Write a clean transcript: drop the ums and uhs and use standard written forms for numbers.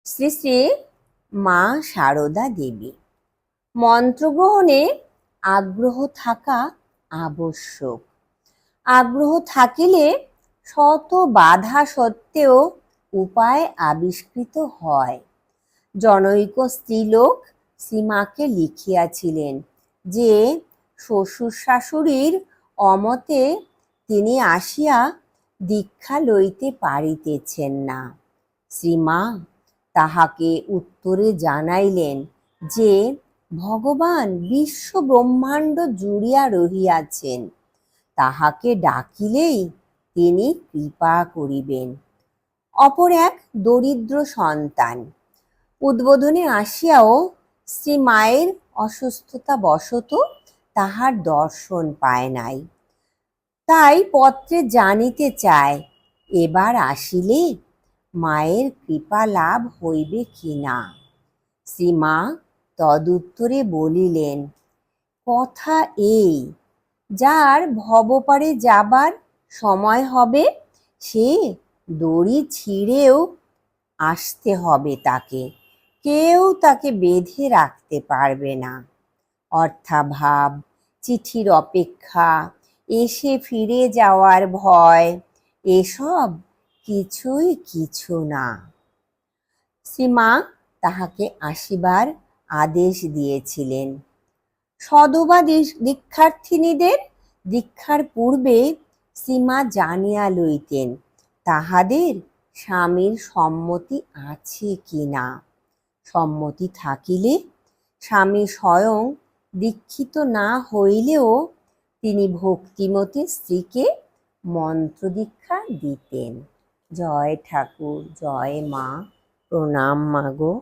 শ্রী শ্রী মা সারদা দেবী। মন্ত্রগ্রহণে আগ্রহ থাকা আবশ্যক। আগ্রহ থাকিলে শত বাধা সত্ত্বেও উপায় আবিষ্কৃত হয়। জনৈক স্ত্রীলোক শ্রীমাকে লিখিয়াছিলেন যে শ্বশুর শাশুড়ির অমতে তিনি আসিয়া দীক্ষা লইতে পারিতেছেন না। শ্রীমা তাহাকে উত্তরে জানাইলেন যে ভগবান বিশ্ব ব্রহ্মাণ্ড জুড়িয়া রহিয়াছেন, তাহাকে ডাকিলেই তিনি কৃপা করিবেন। অপর এক দরিদ্র সন্তান উদ্বোধনে আসিয়াও শ্রী মায়ের অসুস্থতা বশত তাহার দর্শন পায় নাই। তাই পত্রে জানিতে চায় এবার আসিলে মায়ের কৃপা লাভ হইবে কিনা। শ্রীমা তদুত্তরে বলিলেন, কথা এই, যার ভবপারে যাবার সময় হবে সে দড়ি ছিঁড়েও আসতে হবে তাকে, কেউ তাকে বেঁধে রাখতে পারবে না। অর্থাভাব, চিঠির অপেক্ষা, এসে ফিরে যাওয়ার ভয়, এসব কিছুই কিছু না। শ্রীমা তাহাকে আসিবার আদেশ দিয়েছিলেন। সধবা দীক্ষার্থিনীদের দীক্ষার পূর্বে শ্রীমা জানিয়া লইতেন তাহাদের স্বামীর সম্মতি আছে কি না। সম্মতি থাকিলে স্বামী স্বয়ং দীক্ষিত না হইলেও তিনি ভক্তিমতী স্ত্রীকে মন্ত্র দীক্ষা দিতেন। জয় ঠাকুর, জয় মা, প্রণাম মাগো।